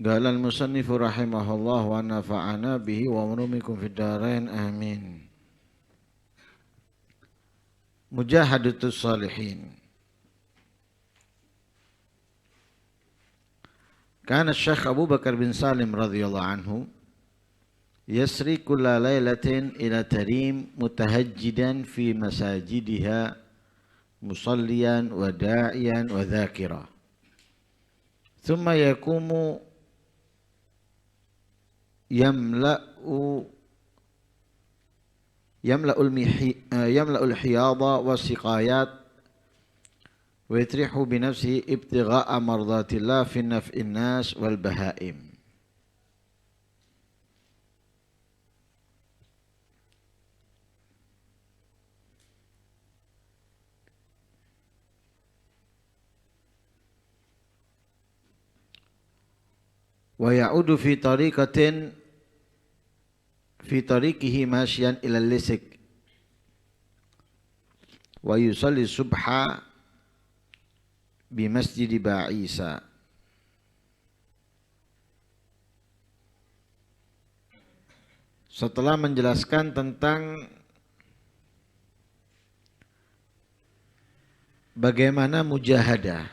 Qala al-musannifu rahimahullah wa nafa'ana bihi wa manumikum fid dharain amin. Mujahadatus salihin. Kana Syekh Abu Bakar bin Salim radhiyallahu anhu yasri kulla lailatin ila tarim mutahajjidan fi masajidiha musalliyan wa da'iyan wa dhakira. Thumma yakumu yamla'ul hiyada wa siqayat wa yatrihu bi nafsihi ibtigha'a mardatillah fi naf'in nas wal bahaim. Wa ya'udu fi tariqihi masyan ila lisik wa yusalli subha bi masjid Ba'isa. Setelah menjelaskan tentang bagaimana mujahadah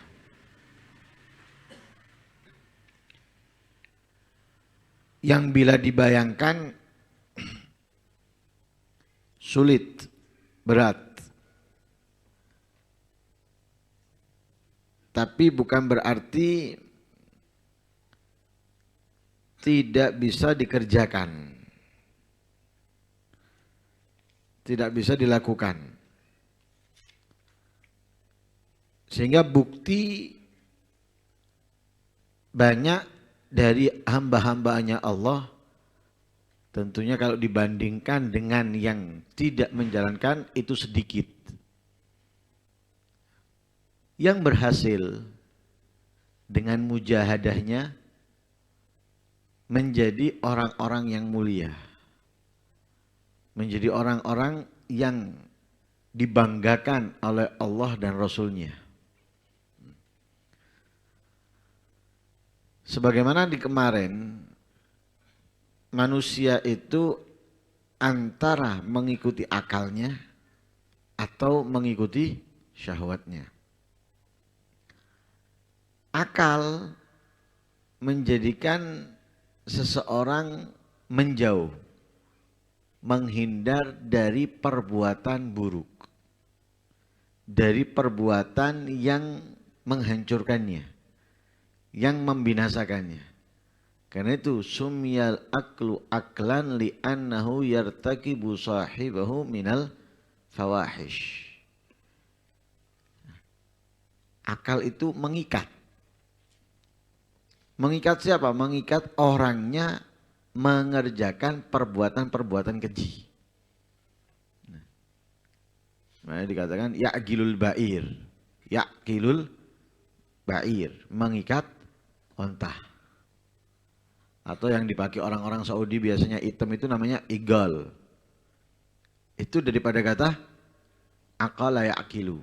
yang bila dibayangkan sulit, berat. Tapi bukan berarti tidak bisa dikerjakan. Tidak bisa dilakukan. Sehingga bukti banyak dari hamba-hambanya Allah, tentunya kalau dibandingkan dengan yang tidak menjalankan itu sedikit. Yang berhasil dengan mujahadahnya menjadi orang-orang yang mulia. Menjadi orang-orang yang dibanggakan oleh Allah dan Rasulnya. Sebagaimana di kemarin, manusia itu antara mengikuti akalnya atau mengikuti syahwatnya. Akal menjadikan seseorang menjauh, menghindar dari perbuatan buruk, dari perbuatan yang menghancurkannya, yang membinasakannya. Karena itu sumyal aklu aklan li'annahu yartakibu sahibahu minal fawahish. Akal itu mengikat. Mengikat siapa? Mengikat orangnya mengerjakan perbuatan-perbuatan keji. Nah, dikatakan ya'gilul ba'ir. Ya'gilul ba'ir. Mengikat onta. Atau yang dipakai orang-orang Saudi biasanya hitam itu namanya igal. Itu daripada kata aqala ya'kilu.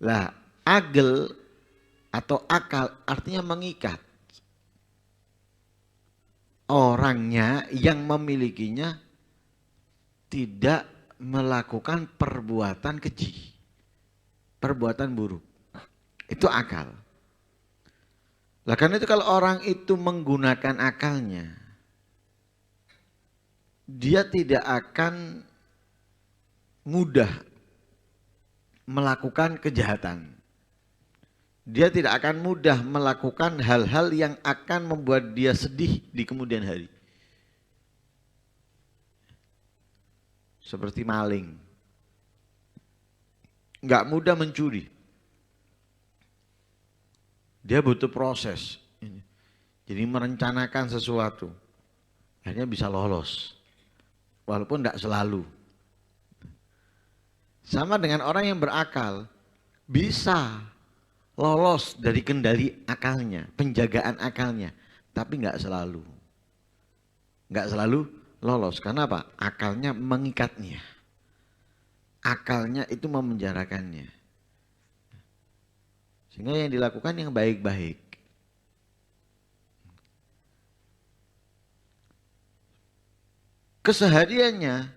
Lah, agel atau akal artinya mengikat. Orangnya yang memilikinya tidak melakukan perbuatan keji, perbuatan buruk. Itu akal. Lah karena itu kalau orang itu menggunakan akalnya, dia tidak akan mudah melakukan kejahatan. Dia tidak akan mudah melakukan hal-hal yang akan membuat dia sedih di kemudian hari. Seperti maling. Nggak mudah mencuri. Dia butuh proses. Jadi merencanakan sesuatu. Akhirnya bisa lolos. Walaupun tidak selalu. Sama dengan orang yang berakal. Bisa lolos dari kendali akalnya, penjagaan akalnya, tapi nggak selalu lolos. Karena apa? Akalnya mengikatnya, akalnya itu memenjarakannya. Sehingga yang dilakukan yang baik-baik. kesehariannya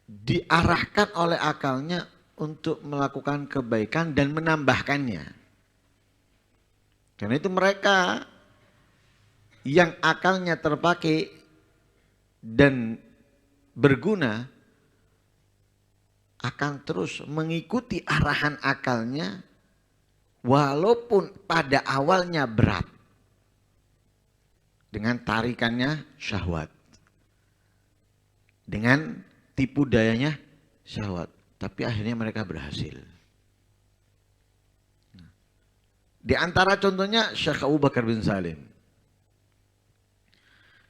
diarahkan oleh akalnya untuk melakukan kebaikan dan menambahkannya. Karena itu mereka yang akalnya terpakai dan berguna akan terus mengikuti arahan akalnya walaupun pada awalnya berat dengan tarikannya syahwat, dengan tipu dayanya syahwat, tapi akhirnya mereka berhasil. Di antara contohnya Syekh Abu Bakar bin Salim.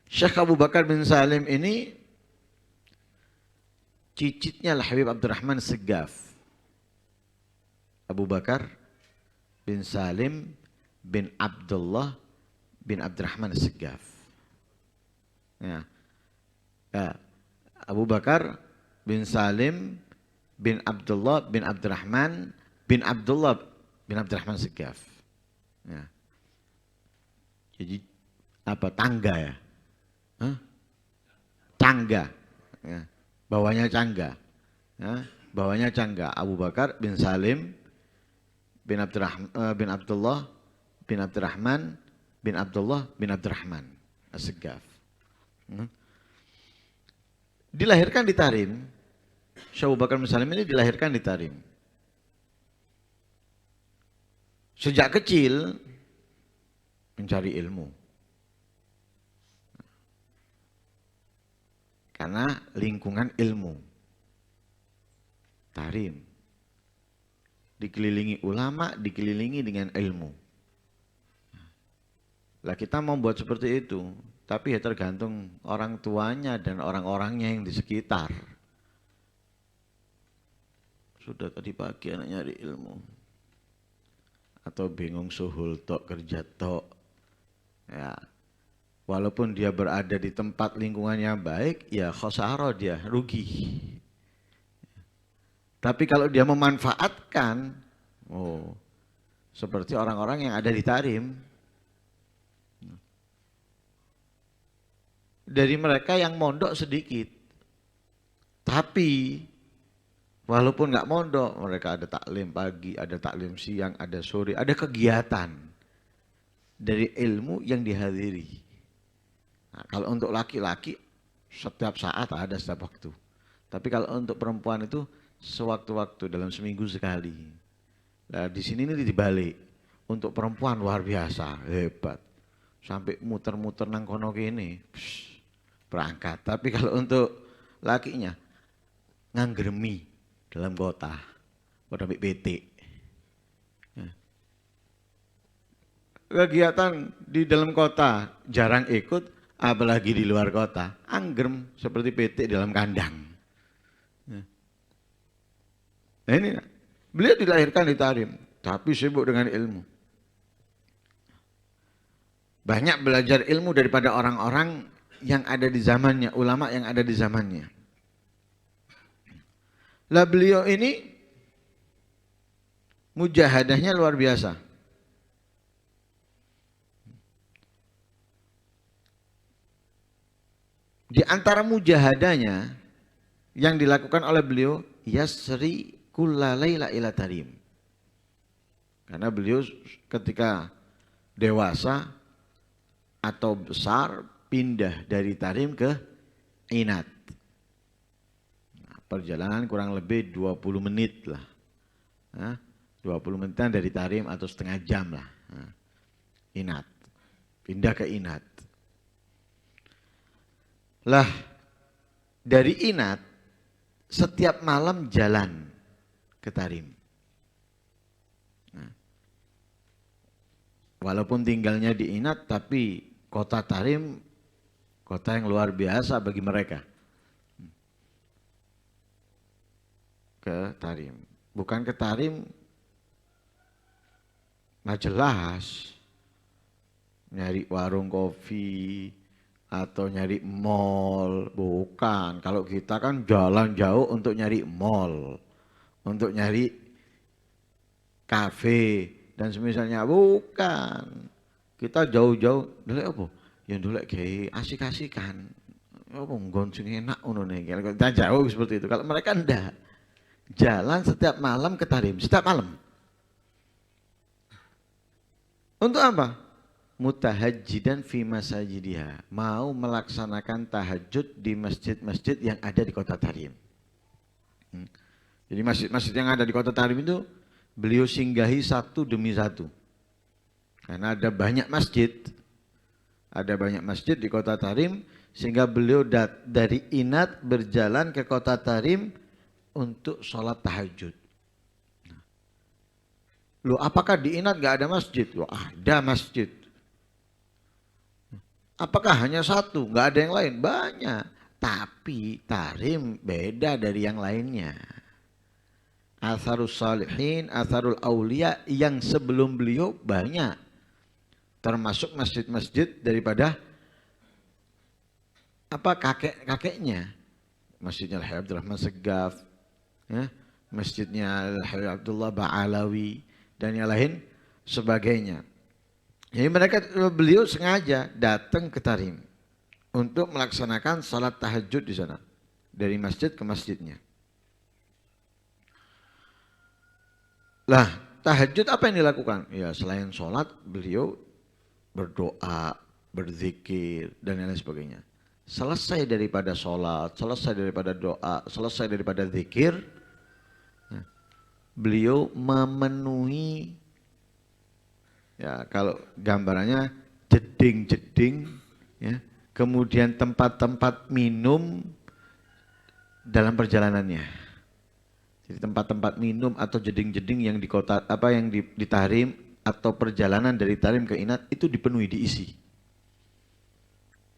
Syekh Abu Bakar bin Salim ini cicitnya Habib Abdurrahman Segaf. Abu Bakar bin Salim bin Abdullah bin Abdurrahman Segaf. Ya. Ya. Abu Bakar bin Salim bin Abdullah bin Abdurrahman bin Abdullah bin Abdurrahman Segaf. Ya. Jadi apa, tangga ya? Hah? Cangga. Ya. Bawahnya cangga. Ya. Bawahnya cangga. Abu Bakar bin Salim bin Abdullah bin Abdurrahman bin Abdullah bin Abdurrahman As-Segaf. Dilahirkan di Tarim. Syekh Abu Bakar bin Salim ini dilahirkan di Tarim. Sejak kecil mencari ilmu. Karena lingkungan ilmu. Tarim. Dikelilingi ulama, dikelilingi dengan ilmu. Lah kita mau buat seperti itu, tapi ya tergantung orang tuanya dan orang-orangnya yang di sekitar. Sudah tadi pagi anak nyari ilmu. Atau bingung suhul tok, kerja tok. Ya. Walaupun dia berada di tempat lingkungan yang baik, ya khosaro dia, rugi. Tapi kalau dia memanfaatkan, oh, seperti orang-orang yang ada di Tarim. Dari mereka yang mondok sedikit. Tapi walaupun nggak mondok, mereka ada taklim pagi, ada taklim siang, ada sore, ada kegiatan dari ilmu yang dihadiri. Nah, kalau untuk laki-laki setiap saat ada, setiap waktu. Tapi kalau untuk perempuan itu sewaktu-waktu, dalam seminggu sekali. Nah, di sini ini dibalik. Untuk perempuan luar biasa, hebat. Sampai muter-muter nang kono kene, berangkat. Tapi kalau untuk lakinya nganggermi dalam kota, pada PT. Kegiatan di dalam kota jarang ikut, apalagi di luar kota, anggerem seperti PT dalam kandang. Nah ini, beliau dilahirkan di Tarim, tapi sibuk dengan ilmu. Banyak belajar ilmu daripada orang-orang yang ada di zamannya, ulama yang ada di zamannya. Lah beliau ini mujahadahnya luar biasa. Di antara mujahadahnya yang dilakukan oleh beliau, yasri kulla laila ila Tarim. Karena beliau ketika dewasa atau besar pindah dari Tarim ke Inat. Nah, perjalanan kurang lebih 20 menit lah. Nah, 20 menitan dari Tarim atau setengah jam lah. Nah, Inat. Pindah ke Inat. Lah dari Inat setiap malam jalan ke Tarim. Nah, walaupun tinggalnya di Inat, tapi kota Tarim kota yang luar biasa bagi mereka. Ke Tarim. Bukan ke Tarim nggak jelas. Nyari warung kopi atau nyari mall, bukan. Kalau kita kan jalan jauh untuk nyari mall, untuk nyari kafe dan semisalnya, bukan. Kita jauh-jauh, dari apa? yang dulu kayak asik-asikan. Oh, gonceng enak ngono nih. Kalau kita jauh seperti itu. Kalau mereka enggak. Jalan setiap malam ke Tarim, setiap malam. Untuk apa? Mutahajjidan fi masajidiha. Mau melaksanakan tahajud di masjid-masjid yang ada di kota Tarim. Jadi masjid-masjid yang ada di kota Tarim itu beliau singgahi satu demi satu. Karena ada banyak masjid. Ada banyak masjid di kota Tarim. Sehingga beliau dari Inat berjalan ke kota Tarim untuk sholat tahajud. Loh, apakah di Inat gak ada masjid? Loh, ada masjid. Apakah hanya satu? Gak ada yang lain? Banyak. Tapi Tarim beda dari yang lainnya. Atharus salihin, atharul aulia yang sebelum beliau banyak. Termasuk masjid-masjid daripada kakek-kakeknya. Masjidnya Al-Hayy Abdurrahman Segaf, ya, masjidnya Al-Hayy Abdullah Ba'alawi dan yang lain sebagainya. Jadi beliau sengaja datang ke Tarim untuk melaksanakan salat tahajud di sana dari masjid ke masjidnya. Lah, tahajud apa yang dilakukan? Ya, selain sholat beliau berdoa, berzikir dan lain sebagainya. Selesai daripada sholat, selesai daripada doa, selesai daripada zikir, beliau memenuhi, ya kalau gambarannya jeding-jeding, ya, kemudian tempat-tempat minum dalam perjalanannya. Jadi tempat-tempat minum atau jeding-jeding yang di kota yang di Tarim atau perjalanan dari Tarim ke Inat itu dipenuhi, diisi.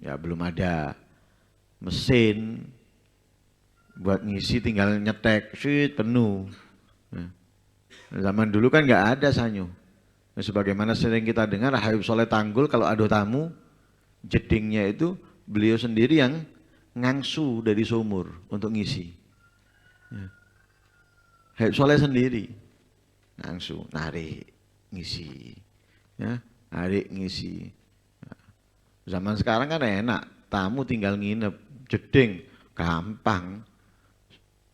Ya belum ada mesin buat ngisi, tinggal nyetek, penuh. Nah, zaman dulu kan nggak ada sanyo. Nah, sebagaimana sering kita dengar Habib Soleh Tanggul kalau ada tamu, jedingnya itu beliau sendiri yang ngangsu dari sumur untuk ngisi. Ya. Habib Soleh sendiri ngangsu, narik, ngisi, ya, narik, ngisi. Zaman sekarang kan enak, tamu tinggal nginep, jeding, gampang.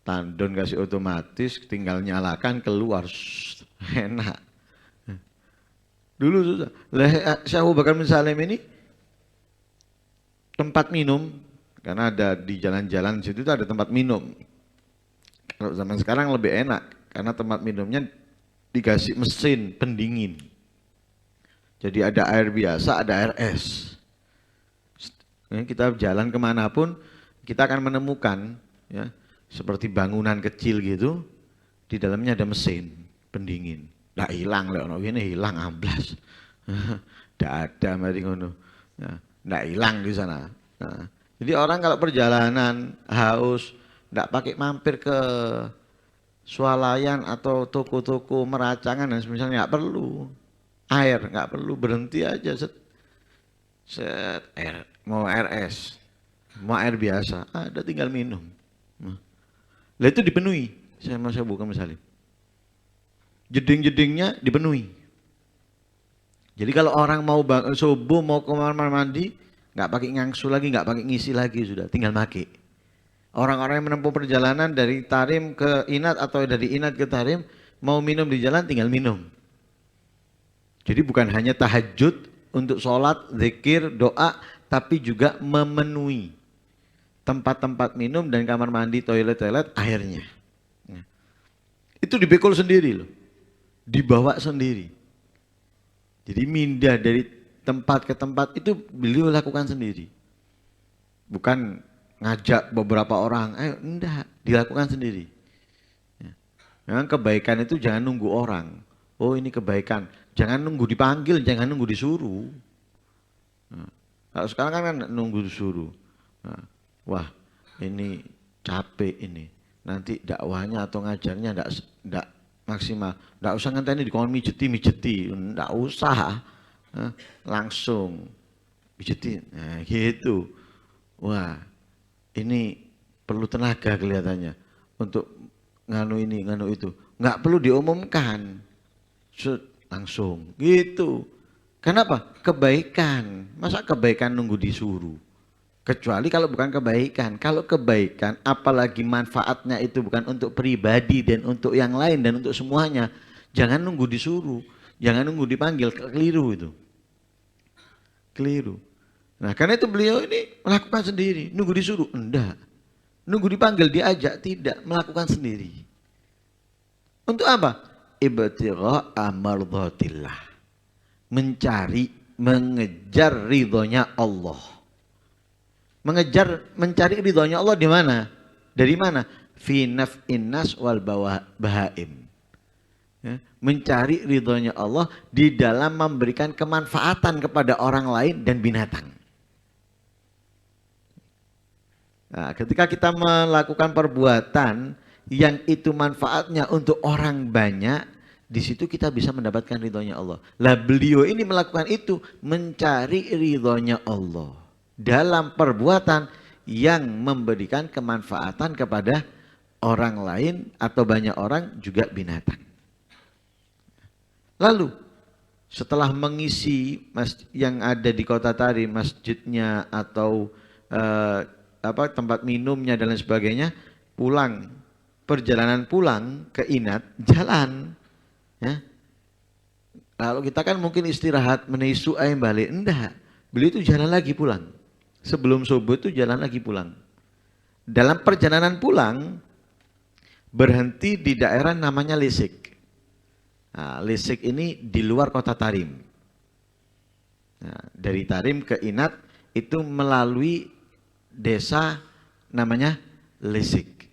Tandon kasih otomatis, tinggal nyalakan keluar, enak. Dulu susah. Syekh Abu Bakar bin Salim ini tempat minum, karena ada di jalan-jalan situ ada tempat minum. Kalau zaman sekarang lebih enak, karena tempat minumnya dikasih mesin pendingin. Jadi ada air biasa, ada air es. Kita jalan kemanapun, kita akan menemukan, ya, seperti bangunan kecil gitu, di dalamnya ada mesin pendingin. Nggak hilang, ini hilang amblas. Nggak ada, mari ngono. Nggak hilang di sana. Nah, jadi orang kalau perjalanan haus, nggak pakai mampir ke swalayan atau toko-toko meracangan dan misalnya nggak perlu air, nggak perlu, berhenti aja set air, mau air es, mau air biasa, ada tinggal minum. Lah itu dipenuhi, saya buka misalnya. Jeding-jedingnya dipenuhi. Jadi kalau orang mau subuh mau ke kamar mandi, nggak pakai ngangsu lagi, nggak pakai ngisi lagi, sudah tinggal pakai. Orang-orang yang menempuh perjalanan dari Tarim ke Inat atau dari Inat ke Tarim, mau minum di jalan tinggal minum. Jadi bukan hanya tahajud untuk sholat, zikir, doa, tapi juga memenuhi tempat-tempat minum dan kamar mandi, toilet-toilet, airnya. Itu dipikul sendiri loh, dibawa sendiri. Jadi mindah dari tempat ke tempat itu beliau lakukan sendiri. Bukan ngajak beberapa orang, enggak, dilakukan sendiri. Memang kebaikan itu jangan nunggu orang. Oh ini kebaikan, jangan nunggu dipanggil, jangan nunggu disuruh. Kalau sekarang kan nunggu disuruh. Wah ini capek ini, nanti dakwahnya atau ngajarnya enggak maksimal. Enggak usah ngenteni dikon mijeti, enggak usah. Langsung mijeti, nah gitu. Wah ini perlu tenaga kelihatannya untuk nganu ini, nganu itu. Enggak perlu diumumkan. Langsung gitu. Kenapa? Kebaikan. Masa kebaikan nunggu disuruh? Kecuali kalau bukan kebaikan. Kalau kebaikan, apalagi manfaatnya itu bukan untuk pribadi dan untuk yang lain dan untuk semuanya. Jangan nunggu disuruh. Jangan nunggu dipanggil. Keliru itu. Keliru. Nah karena itu beliau ini melakukan sendiri. Nunggu disuruh? Enggak. Nunggu dipanggil, diajak? Tidak. Melakukan sendiri. Untuk apa? Ibtigha'a mardhatillah. Mencari, mengejar ridhonya Allah. Mencari ridhonya Allah di mana? Dari mana? Fi naf'in nas wal bahaim. Ya, mencari ridhonya Allah di dalam memberikan kemanfaatan kepada orang lain dan binatang. Nah, ketika kita melakukan perbuatan yang itu manfaatnya untuk orang banyak, di situ kita bisa mendapatkan ridhonya Allah. Lah beliau ini melakukan itu mencari ridhonya Allah dalam perbuatan yang memberikan kemanfaatan kepada orang lain atau banyak orang juga binatang. Lalu setelah mengisi yang ada di kota Tarim, masjidnya atau tempat minumnya dan lain sebagainya, pulang, perjalanan pulang ke Inat, jalan. Ya. Kalau kita kan mungkin istirahat, menisu ayam balik, enggak. Beliau itu jalan lagi pulang. Sebelum subuh itu jalan lagi pulang. Dalam perjalanan pulang, berhenti di daerah namanya Lisik. Nah, Lisik ini di luar kota Tarim. Nah, dari Tarim ke Inat itu melalui desa namanya Lisik.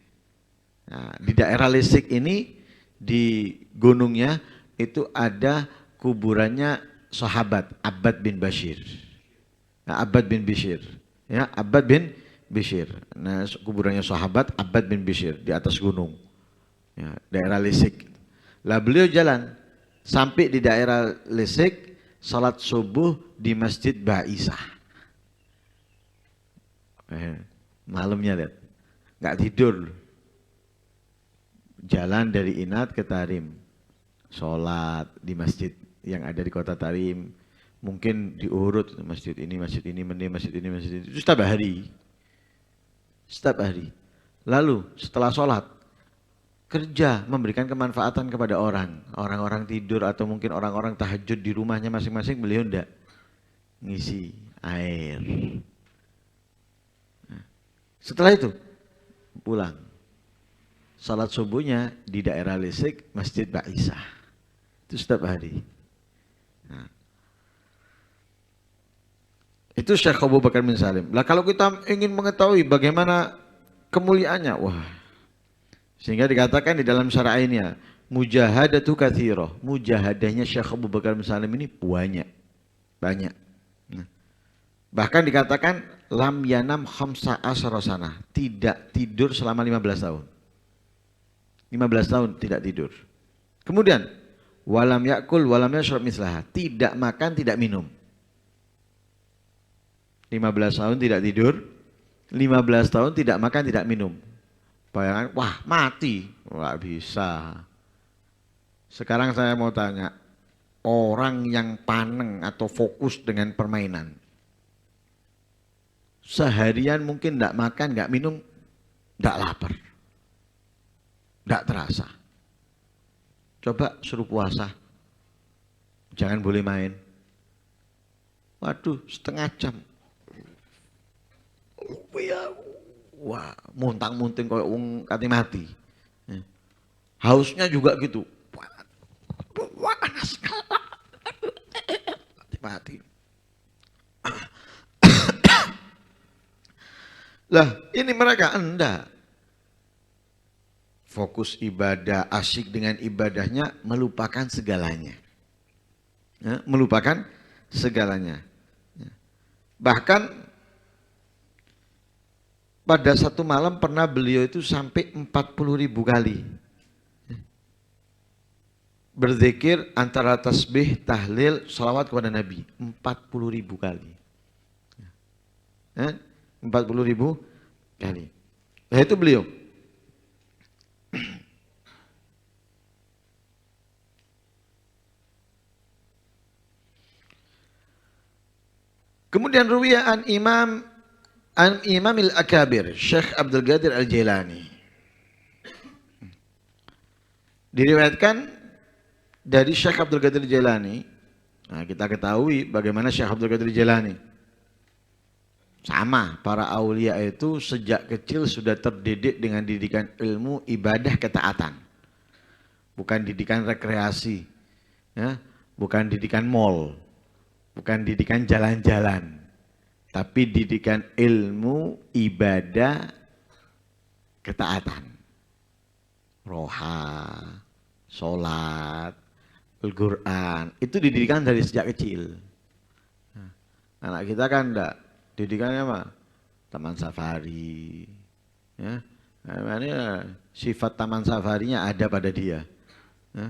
Nah, di daerah Lisik ini di gunungnya itu ada kuburannya sahabat Abbad bin Bashir. Nah, Abbad bin Bashir. Ya, Abbad bin Bashir. Nah, kuburannya sahabat Abbad bin Bashir di atas gunung. Ya, daerah Lisik. Lah beliau jalan sampai di daerah Lisik, salat subuh di Masjid Ba'isah. Malamnya lihat, nggak tidur. Jalan dari Inat ke Tarim, sholat di masjid yang ada di kota Tarim. Mungkin diurut masjid ini, masjid ini, masjid ini, masjid ini. Itu setiap hari. Setiap hari. Lalu setelah sholat, kerja memberikan kemanfaatan kepada orang. Orang-orang tidur atau mungkin orang-orang tahajud di rumahnya masing-masing, beliau enggak. Ngisi air. Nah, setelah itu pulang. Salat subuhnya di daerah Lisik, Masjid Ba'isah. Itu setiap hari. Nah, itu Syekh Abu Bakar bin Salim. Lah kalau kita ingin mengetahui bagaimana kemuliaannya, wah. Sehingga dikatakan di dalam syara'innya, mujahadatu katsirah. Mujahadahnya Syekh Abu Bakar bin Salim ini banyak. Banyak. Nah, bahkan dikatakan lam yanam khamsa asyara sana. Tidak tidur selama 15 tahun. 15 tahun tidak tidur. Kemudian walam yakul walam yashrab mislaha. Tidak makan, tidak minum. 15 tahun tidak tidur, 15 tahun tidak makan, tidak minum. Bayangan, wah mati. Nggak bisa. Sekarang saya mau tanya, orang yang paneng atau fokus dengan permainan, seharian mungkin tidak makan, nggak minum, tidak lapar. Tidak terasa. Coba suruh puasa. Jangan boleh main. Waduh, setengah jam. Wah, muntang-munting kayak wong kate mati. Hausnya juga gitu. Panas. Mati. Lah, ini mereka enggak. Fokus ibadah, asyik dengan ibadahnya, melupakan segalanya. Ya, melupakan segalanya. Ya. Bahkan pada satu malam pernah beliau itu sampai 40.000 kali. Berzikir antara tasbih, tahlil, salawat kepada Nabi. 40.000 kali. Ya, 40.000 kali. Nah itu beliau. Kemudian ruwiya an Imam al-Akabir Syekh Abdul Qadir Al-Jilani. Diriwayatkan dari Syekh Abdul Qadir Al-Jilani. Nah, kita ketahui bagaimana Syekh Abdul Qadir Al-Jilani. Sama, para aulia itu sejak kecil sudah terdidik dengan didikan ilmu, ibadah, ketaatan. Bukan didikan rekreasi, ya, bukan didikan mall, bukan didikan jalan-jalan, tapi didikan ilmu, ibadah, ketaatan. Roha, sholat, Al-Quran, itu dididikan dari sejak kecil. Anak kita kan enggak, didikannya apa? Taman safari. Ya. Nah, sifat taman safarinya ada pada dia. Ya.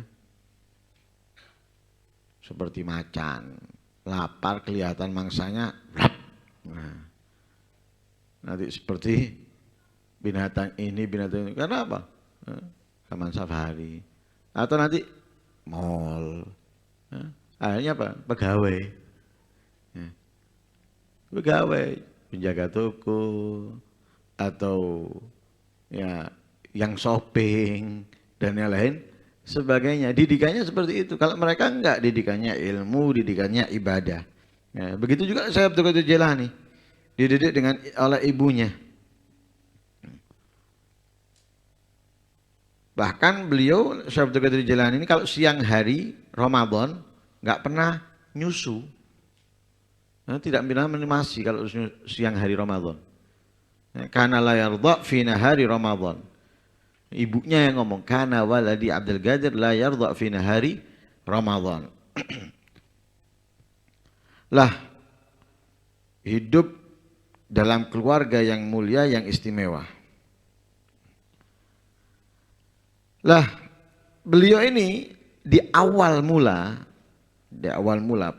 Seperti macan, lapar kelihatan mangsanya, nah, nanti seperti binatang ini, karena apa? Taman safari. Atau nanti mall. Akhirnya apa? Pegawai. Pegawai, penjaga toko, atau ya yang shopping dan yang lain sebagainya. Didikannya seperti itu. Kalau mereka enggak, didikannya ilmu, didikannya ibadah. Ya, begitu juga saya Abdul Qadir Jilani, dididik oleh ibunya. Bahkan beliau Syekh Abdul Qadir Jilani ini kalau siang hari Ramadan enggak pernah nyusu. Nah, tidak pernah menimasi kalau siang hari Ramadan. Kana la yardha fi nahari Ramadan. Ibunya yang ngomong, kana waladi Abdul Qadir la yardha fi nahari Ramadan. Lah, hidup dalam keluarga yang mulia, yang istimewa. Lah, beliau ini di awal mula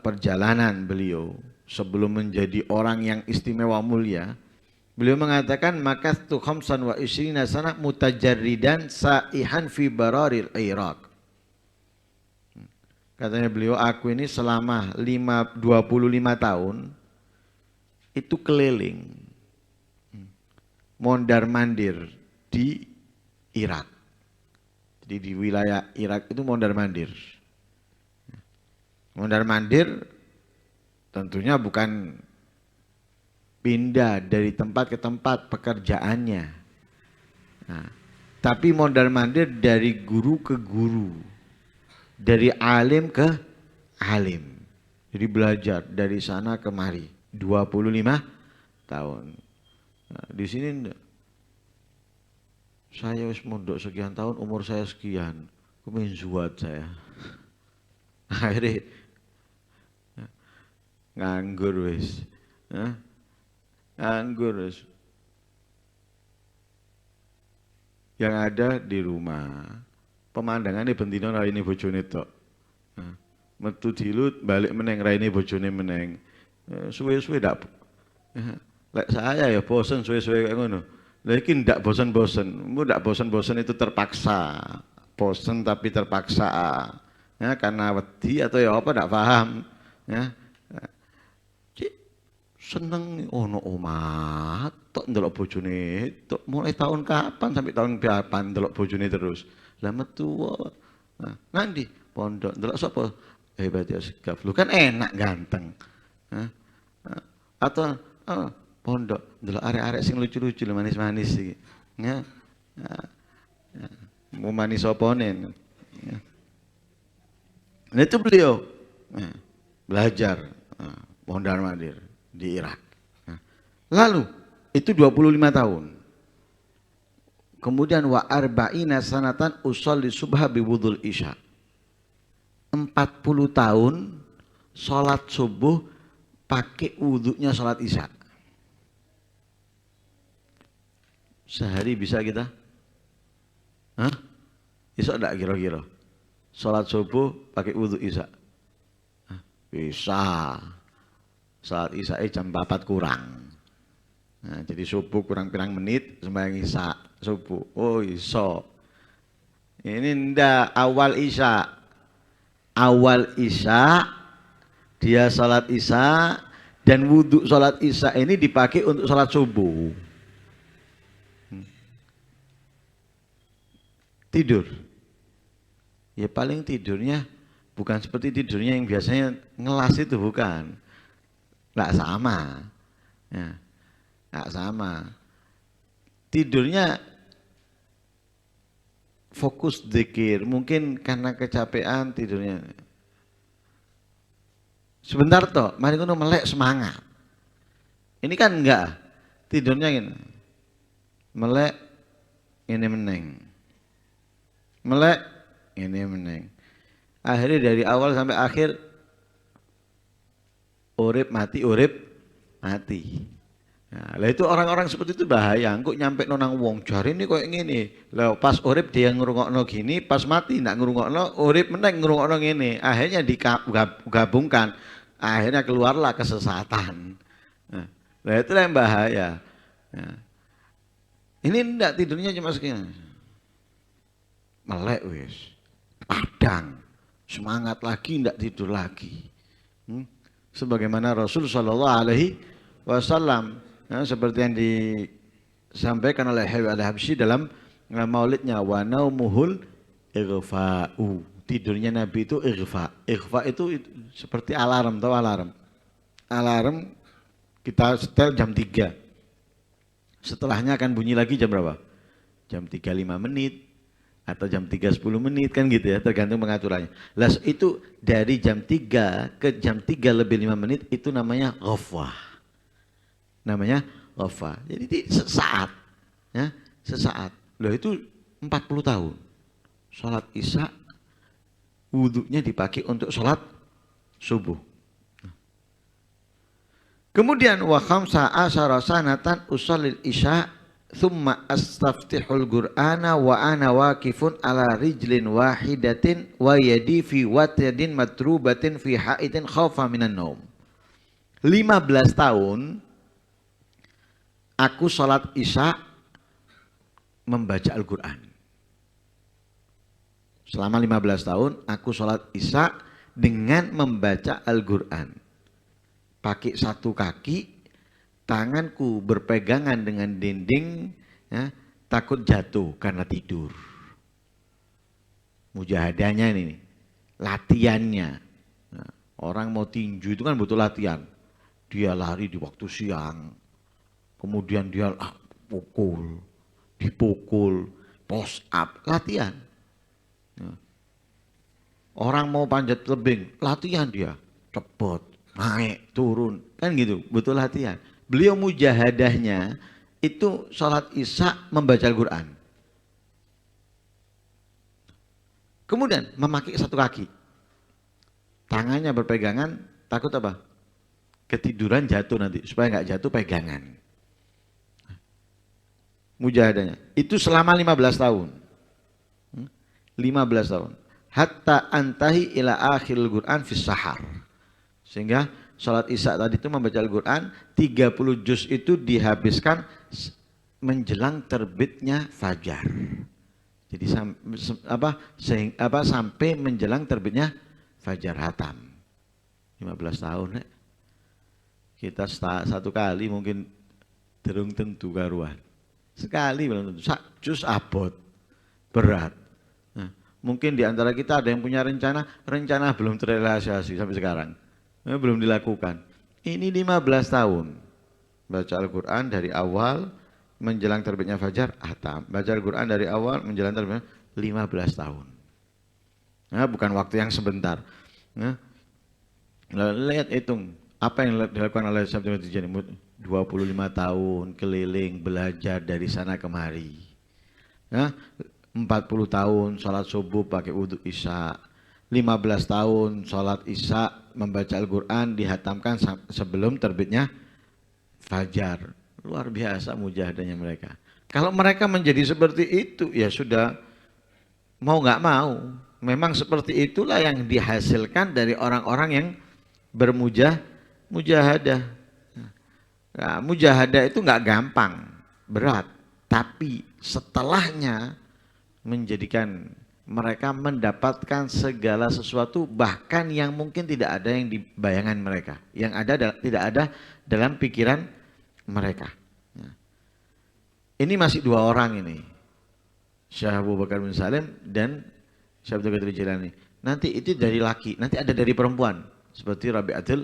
perjalanan beliau sebelum menjadi orang yang istimewa mulia, beliau mengatakan makastu khamsan wa ishrina sana mutajarridan sa'ihan fi bararil Iraq. Katanya beliau, aku ini selama 25 tahun itu keliling mondar-mandir di Irak. Jadi di wilayah Irak itu mondar-mandir. Mondar-mandir tentunya bukan pindah dari tempat ke tempat pekerjaannya. Nah, tapi mondar-mandir dari guru ke guru, dari alim ke alim. Jadi belajar dari sana kemari 25 tahun. Nah, di sini saya wis mondok sekian tahun, umur saya sekian, kemudian zuat saya. Akhirnya nganggur wis. Nganggur wis. Yang ada di rumah. Pemandangannya bentino raine bojone tok. Metu dilut balik meneng raine bojone meneng. Suwe-suwe ndak. Lek saya ya bosen suwe-suwe kayak ngono. Lah iki ndak bosen-bosen. Mu ndak bosen-bosen itu terpaksa. Bosen tapi terpaksa. Ya, karena wedi atau ya apa ndak paham. Ya. Seneng ono omah tok ndelok bojone tok mulai tahun kapan sampai tahun berapa ndelok bojone terus. Lah metu nah, nanti pondok ndelok sapa hebat ya segaf lu kan enak ganteng. Atau pondok ndelok arek-arek sing lucu-lucu manis-manis iki. Ya. Mau manis opone. Ya. Nah itu beliau belajar mondar-mandir di Irak. Nah, lalu itu 25 tahun. Kemudian wa arba'ina sanatan usolli subha biwudul isya. 40 tahun sholat subuh pakai wudhunya sholat isya. Sehari bisa kita? Hah? Bisa enggak kira-kira? Sholat subuh pakai wudhu isya? Bisa. Saat isya jam 4 kurang. Nah, jadi subuh kurang pirang menit sembahyang isya subuh. Oh iso. Ini ndak awal isya. Awal isya dia salat isya, Dan wudhu sholat isya ini dipakai untuk sholat subuh. Tidur. Ya paling tidurnya bukan seperti tidurnya yang biasanya ngelas itu, bukan. Nggak sama. Ya, nggak sama. Tidurnya fokus dzikir, mungkin karena kecapean tidurnya. Sebentar toh, mari kono melek semangat. Ini kan enggak, tidurnya gini. Melek ini meneng. Melek ini meneng. Akhirnya dari awal sampai akhir urip mati, urip mati. Nah, itu orang-orang seperti itu bahaya. Engko nyampe nonang wong jare ini koyo ngene. Lah pas urip dia ngrungokno gini, pas mati ndak ngrungokno, urip meneng ngrungokno ngene. Akhirnya digabungkan. Akhirnya keluarlah kesesatan. Nah, itu yang bahaya. Nah, ini ndak tidurnya cuma segini. Melek wis. Padang. Semangat lagi ndak tidur lagi. Sebagaimana Rasul sallallahu alaihi wasallam, seperti yang disampaikan oleh Habib Al-Habsyi dalam maulidnya, wa naumuhul ighfa'u. Tidurnya Nabi itu ighfa. Ighfa itu seperti alarm, tahu alarm? Alarm kita setel jam 3. Setelahnya akan bunyi lagi jam berapa? Jam 3.05 menit atau jam 3.10 menit kan gitu ya, tergantung pengaturannya. Lah itu dari jam 3 ke jam 3:05 itu namanya ghafwah. Namanya ghafwah. Jadi sesaat, ya, sesaat. Loh itu 40 tahun. Sholat isya, wudhunya dipakai untuk sholat subuh. Kemudian wa khamsa asyara sanatan usallil isya thumma astaftihul qur'ana wa ana waqifun ala rijlin wahidatin wa yadi fi watadin matrubatin fi haidin khaufa minan naum. 15 tahun aku sholat isya membaca Al-Quran. Selama 15 tahun aku sholat isya dengan membaca Al-Quran. Pakai satu kaki, tanganku berpegangan dengan dinding, ya, takut jatuh karena tidur. Mujahadahnya ini, latihannya. Nah, orang mau tinju itu kan butuh latihan. Dia lari di waktu siang, kemudian dia dipukul, push up, latihan. Orang mau panjat tebing, latihan dia, cepet, naik, turun, kan gitu, butuh latihan. Beliau mujahadahnya itu sholat isya membaca Al-Quran. Kemudian memakai satu kaki, tangannya berpegangan, takut apa? Ketiduran jatuh nanti, supaya nggak jatuh pegangan. Mujahadahnya itu selama 15 tahun. 15 tahun. Hatta antahi ila akhiril Qur'an fis sahar. Sehingga sholat isya tadi itu membaca Al-Quran 30 juz itu dihabiskan menjelang terbitnya fajar. Jadi sampai menjelang terbitnya fajar hatam. 15 tahun ya. Kita satu kali mungkin derung tentu karuan. Sekali belum tentu. Sak juz abot. Berat. Nah, mungkin di antara kita ada yang punya rencana belum terrealisasi sampai sekarang. Belum dilakukan. Ini 15 tahun. Baca Al-Quran dari awal menjelang terbitnya fajar, hatam. Baca Al-Quran dari awal menjelang terbitnya 15 tahun. Nah, bukan waktu yang sebentar. Nah, lihat hitung. Apa yang dilakukan oleh Syekh Tijani? 25 tahun keliling belajar dari sana kemari. Nah, 40 tahun sholat subuh pakai wudhu isya. 15 tahun sholat isya membaca Al-Quran dihatamkan sebelum terbitnya fajar. Luar biasa mujahadahnya mereka. Kalau mereka menjadi seperti itu ya sudah mau nggak mau. Memang seperti itulah yang dihasilkan dari orang-orang yang mujahadah. Nah, mujahadah itu nggak gampang, berat. Tapi setelahnya menjadikan mereka mendapatkan segala sesuatu bahkan yang mungkin tidak ada yang di bayangan mereka, yang tidak ada dalam pikiran mereka. Nah, ini masih dua orang ini, Syekh Abu Bakar bin Salim dan Syekh Abdul Qadir Jilani. Nanti itu dari laki, nanti ada dari perempuan seperti Rabi'atul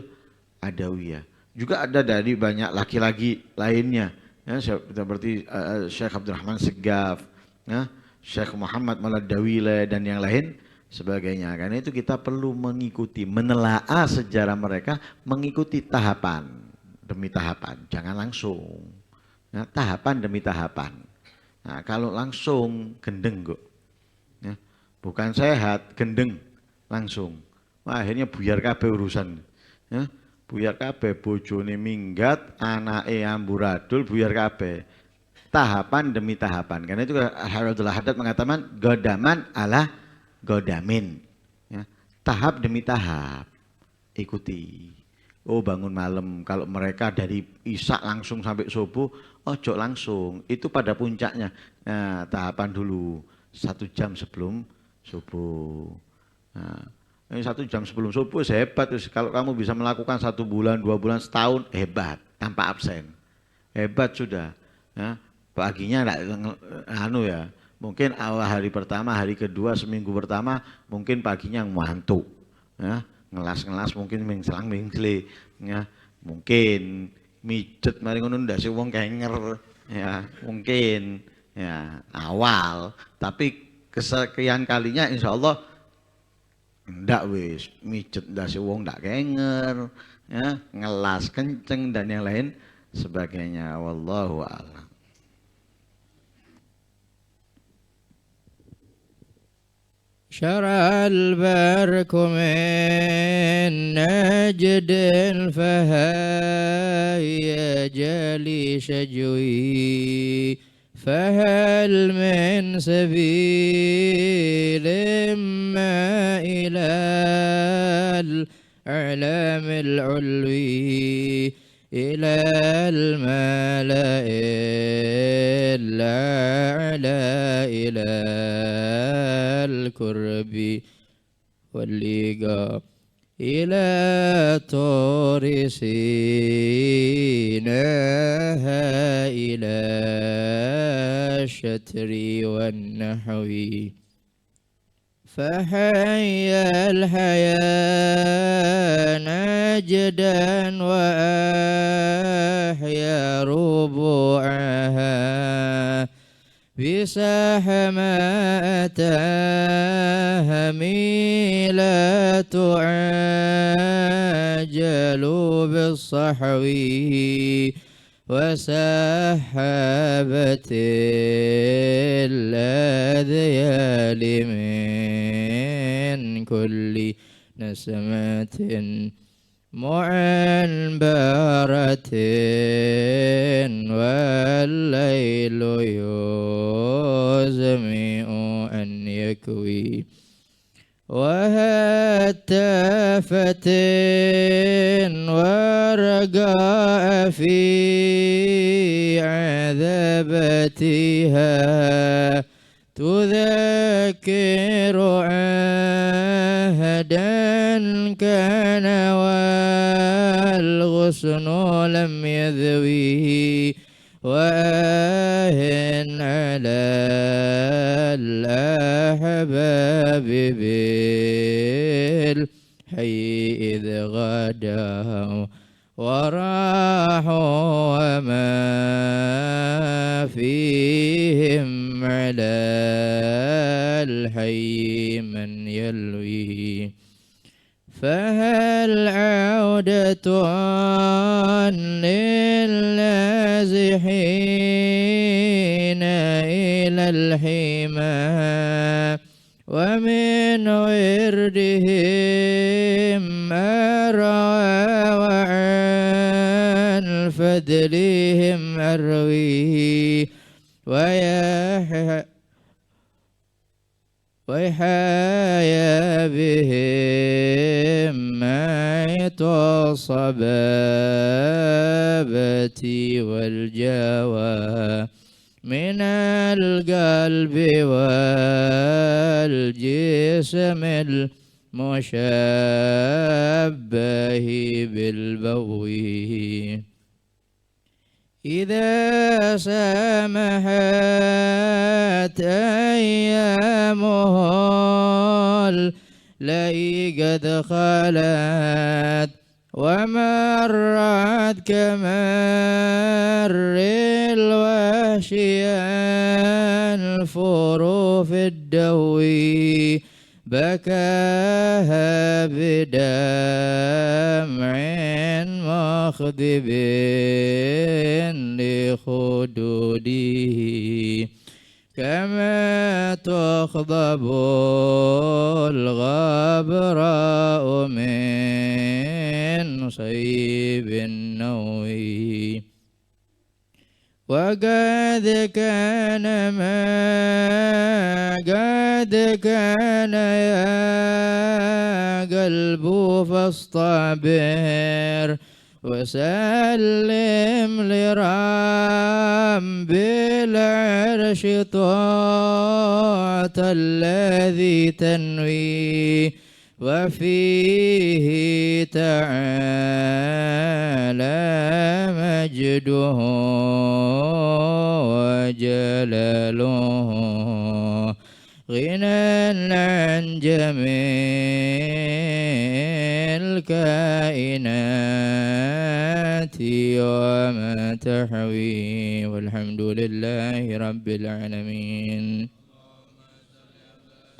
Adawiyah. Juga ada dari banyak laki-laki lainnya, ya, seperti Syekh Abdurrahman Segaf, ya, Syekh Muhammad Maladawile dan yang lain sebagainya. Karena itu kita perlu mengikuti, menelaah sejarah mereka, mengikuti tahapan demi tahapan, jangan langsung. Nah, tahapan demi tahapan. Nah, kalau langsung gendeng kok, ya, bukan sehat, gendeng langsung. Wah, akhirnya buyar kabeh urusan, ya, buyar kabeh, bojone minggat, anake amburadul, buyar kabeh. Tahapan demi tahapan. Karena itu Abdullah Haddad mengatakan godaman ala godamin. Ya, tahap demi tahap. Ikuti. Oh, bangun malam. Kalau mereka dari Isya langsung sampai subuh, ojo langsung. Itu pada puncaknya. Nah, tahapan dulu. 1 jam sebelum subuh. Nah, ini 1 jam sebelum subuh hebat. Kalau kamu bisa melakukan 1 bulan, 2 bulan, setahun, hebat. Tanpa absen. Hebat sudah. Ya. Paginya ya, mungkin awal hari pertama, hari kedua, seminggu pertama mungkin paginya ngantuk, ya, ngelas mungkin mingselang mingsle, ya, mungkin mijet mari ngono ndase wong kenger, ya, mungkin ya awal, tapi kesekian kalinya insya Allah ndak wis mijet ndase wong ndak kenger, ya, ngelas kenceng dan yang lain sebagainya. Wallahu a'lam. شرع البرك من نجد فهيج لي شجوي فهل من سبيل ما إلى الأعلام العلوي إلى الملأ الأعلى إلى الكرب واللقاء إلى طور سيناها إلى الشتر والنحو فحيا الحياة نجدا وأحيا ربوعها بساحما أتاها ميلة عاجل بالصحو وسحبت الأذيال من كل نسمة معنبرة والليل يزمئ أن يكوي وهتافت ورقاء في عذبتها تذكر عهدا كان والغصن لم يذوي وآهن على الأحباب بالحي إذ غدا وراحوا وما فيهم على الحي من يلوي فهل عودة للنازحين إلى الحمى ومن وردهم أروى وعن فدلهم أروي ويحايا بهم ميت الصبابة والجوى من القلب والجسم المشبه بالبوي إذا سمحت أيامه التي قد خلت ومرت كمر الوحش ينفر في الدوي بكاها بدمع مخضب لخدوده كما تخضب الغبراء من صيب النوي وقد كان ما قد كان يا قلب فاصطبر وسلم لرب العرش طاعة الذي تنوي وفيه تعالى مجده وجلاله غنى عن جميع الكائنات وما تحوي والحمد لله رب العالمين.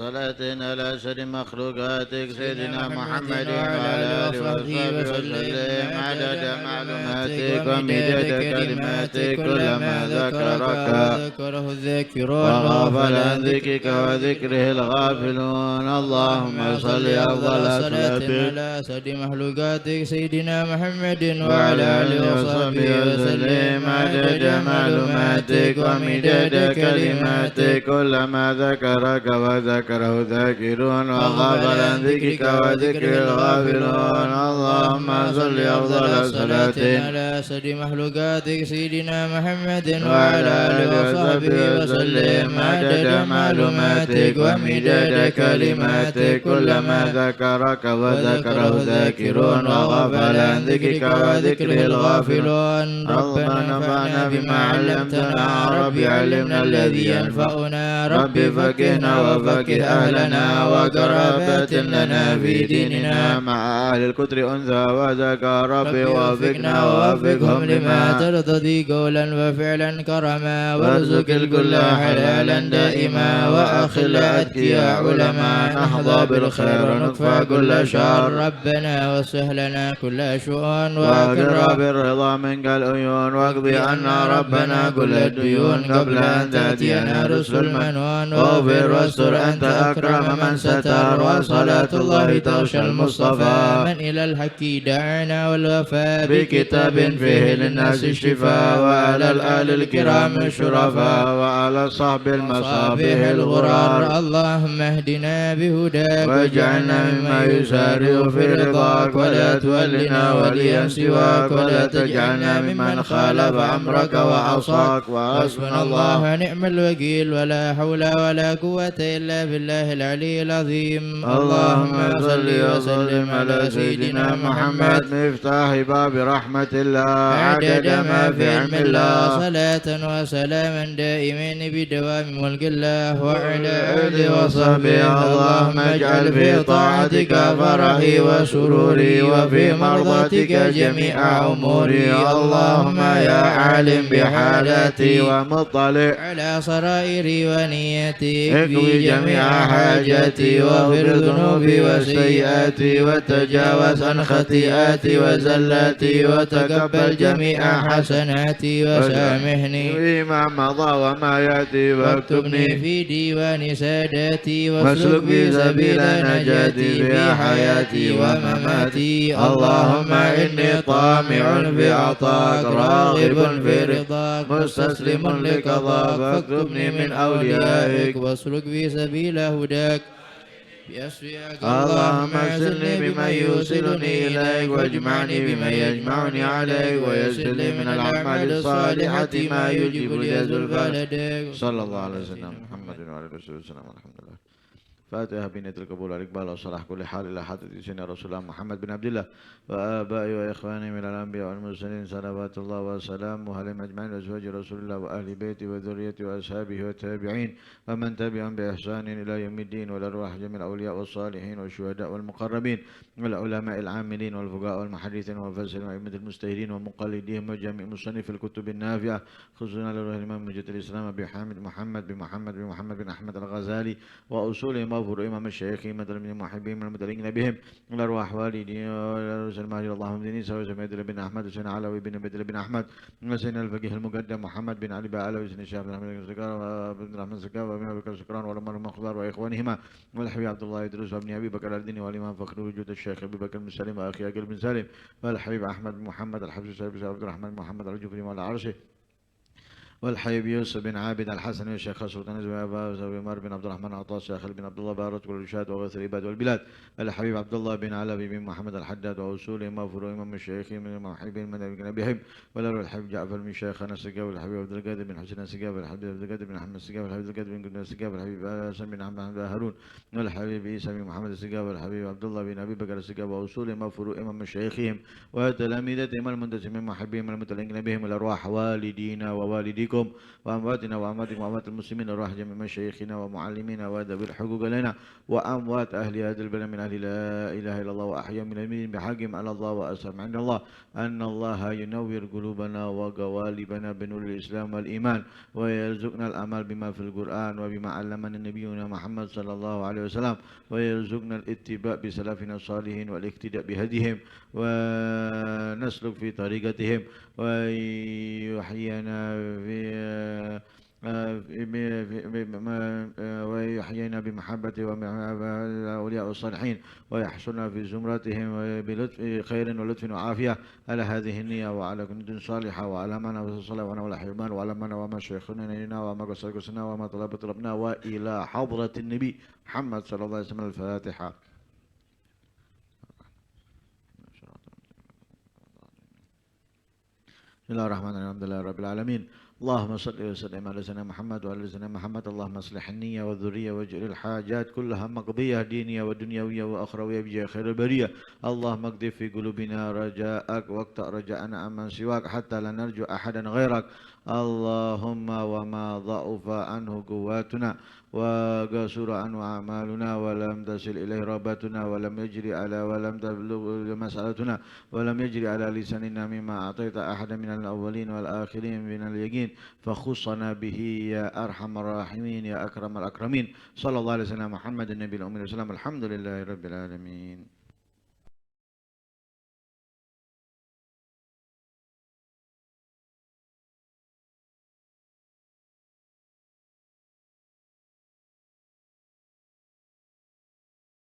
صلاة على أشهر مخلوقاتك سيدنا محمد وعلى آله وصحبه وسلم عدد معلوماتك ومداد كلماتك كلما ذكرك ذكره الذاكرون وغفل عن ذكرك وذكره الغافلون. اللهم صل أفضل صلاة على أسعد مخلوقاتك سيدنا محمد وعلى آله وصحبه وسلم عدد معلوماتك ومداد كلماتك كلما ذكرك وذكره ذاكرون وغافل عن ذكرك وذكر الغافلون. اللهم صل أفضل صلاة على أسعد مخلوقاتك سيدنا محمد وعلى آله وصحبه وسلم عدد معلوماتك ومداد كلماتك كلما ذكرك وذكره ذاكرون وغافل عن ذكرك وذكره الغافلون. ربنا انفعنا بما علمتنا ربي علمنا الذي ينفعنا ربي فقهنا وفقه أهلنا وقرابات لنا في ديننا مع أهل الكتر أنثى وذكر ربي وفقنا ووفقهم لما ترتضي قولا وفعلا كرما وارزق الكل حلالا دائما وأخل أتقياء علماء نحظى بالخير ونكفى كل شر. ربنا وسهل لنا كل شؤون واقر بالرضا منك العيون واقضي عنا ربنا كل الديون قبل أن تأتينا رسل المنون واغفر واستر أنت أكرم من ستر وصلاة الله تغشى المصطفى من إلى الحق دعانا والوفاء بكتاب فيه للناس الشفاء وعلى الآل الكرام الشرفاء وعلى صحب المصابيح الغرار. اللهم اهدنا بهداك واجعلنا مما يسارع في رضاك ولا تولنا وليا سواك ولا تجعلنا ممن خالف أمرك وعصاك وحسبنا الله ونعم الوكيل ولا حول ولا قوة إلا بالله العلي العظيم. اللهم صل وسلم على سيدنا محمد مفتاح باب رحمة الله عدد ما في علم الله صلاة وسلاما دائمين بدوام ملك الله وعلى آله وصحبه. اللهم اجعل في طاعتك فرحي وسروري وفي مرضاتك جميع أموري. اللهم يا عالم بحالاتي ومطلع على سرائري ونيتي اكوي جميع حاجاتي واغفر ذنوبي وسيئاتي وتجاوز عن خطيئاتي وزلاتي وتقبل جميع حسناتي وسامحني فيما مضى وما يأتي واكتبني في ديوان ساداتي واسلك بي سبيل نجاتي في حياتي ومماتي. اللهم إني طامع في عطاك راغب في رضاك مستسلم لقضاك فاكتبني من أوليائك واسلك بي سبيل هداك بأسفياك اللهم اغسلني بما يوصلني إليك واجمعني بما يجمعني عليك ويسر لي من الأعمال الصالحة ما يجيب لي زلفى لديك صلى الله على سيدنا محمد وعلى آله وصحبه وسلم الحمد لله. فاتحة بنية القبول والإقبال والصلاح كل حال إلى حضرة سيدنا رسول الله محمد بن عبد الله وآبائي وإخواني من الأنبياء والمرسلين صلوات الله وسلامه عليهم أجمعين وأزواج رسول الله وأهل بيته وذريته وأصحابه والتابعين ومن تبعهم بإحسان إلى يوم الدين والأرواح جميع الأولياء والصالحين والشهداء والمقربين والعلماء العاملين والفقهاء والمحدثين والمفسرين وأئمة المجتهدين ومقلديهم وجميع مصنف الكتب النافعة خصوصا لروح الإمام مجد الإسلام أبي حامد محمد بن أحمد الغزالي وأصولهم وفروعهم ومشايخهم وتلاميذ المحبين المتلقين بهم والأرواح والدين ورسل المهاجر اللهم ديني سوى سميد بن أحمد وسيدنا علوي بن بدر بن أحمد وسيدنا الفقيه المقدم محمد بن علي بعلوي وسيدنا الشيخ بن أحمد السكار وابن الرحمن السكار وابن أبي بكر السكران والأمر المخضر وإخوانهما والحبيب عبد الله إدريس وابن أبي بكر الدين والإمام فخر وجود الشيخ أبي بكر بن سالم وأخي أقل بن سالم والحبيب أحمد بن محمد الحفظ الشيخ عبد الرحمن محمد الجفري مولى عرشه والحبيب يوسف بن عابد الحسن والشيخ سلطان عمر بن عبد الرحمن عطاء الشيخ بن عبد الله بارت والرشاد وغيث العباد والبلاد الحبيب عبد الله بن علوي بن محمد الحداد وأصولهم وفروعهم ومشايخهم من المحبين من بهم والأرواح الحبيب جعفر بن شيخنا السقاف والحبيب عبد القادر بن حسين السقاف والحبيب عبد القادر بن أحمد السقاف والحبيب عبد القادر بن قدر السقاف والحبيب حسن بن أحمد هارون والحبيب عيسى بن محمد السقاف والحبيب عبد الله بن أبي بكر السقاف وأصولهم وفروعهم ومشايخهم وتلاميذهم المنتسبين من محبين المتلقين بهم الأرواح والدينا ووالديكم وأمواتنا وأمواتكم وأموات المسلمين الروح جميع مشايخنا ومعلمينا وذوي الحقوق لنا وأموات أهل هذا البلد من أهل لا إله إلا الله وأحياء من المؤمنين بحقهم على الله وأسلم عند الله أن الله ينور قلوبنا وقوالبنا بنور الإسلام والإيمان ويرزقنا الأعمال بما في القرآن وبما علمنا نبينا محمد صلى الله عليه وسلم ويرزقنا الاتباع بسلفنا الصالحين والاقتداء بهديهم ونسلك في طريقتهم ويحيينا ويحيينا بمحبته وأولياء الصالحين ويحصلنا في زمرتهم بلطف خير ولطف وعافية على هذه النية وعلى كنة صالحة وعلى من وصلى وعلى حرمان وعلى من وما شيخنا لنا وما قصرنا وما طلبنا وإلى حضرة النبي محمد صلى الله عليه وسلم الفاتحة. بسم الله الرحمن الرحيم الحمد لله رب العالمين اللهم صل وسلم على سيدنا محمد وعلى سيدنا محمد اللهم اصلح النية والذرية واجعل الحاجات كلها مقضية دينية ودنيوية وأخروية بجاه خير البرية اللهم اقذف في قلوبنا رجاءك واقطع رجاءنا عمن سواك حتى لا نرجو أحدا غيرك اللهم وما ضعف عنه قواتنا وقصر عنه أعمالنا ولم تصل إليه رغبتنا ولم تبلغ مسألتنا ولم يجري على لساننا مما أعطيت أحدا من الأولين والآخرين من اليقين فخصنا به يا أرحم الراحمين يا أكرم الأكرمين صلى الله عليه وسلم محمد النبي الأمي وسلم الحمد لله رب العالمين.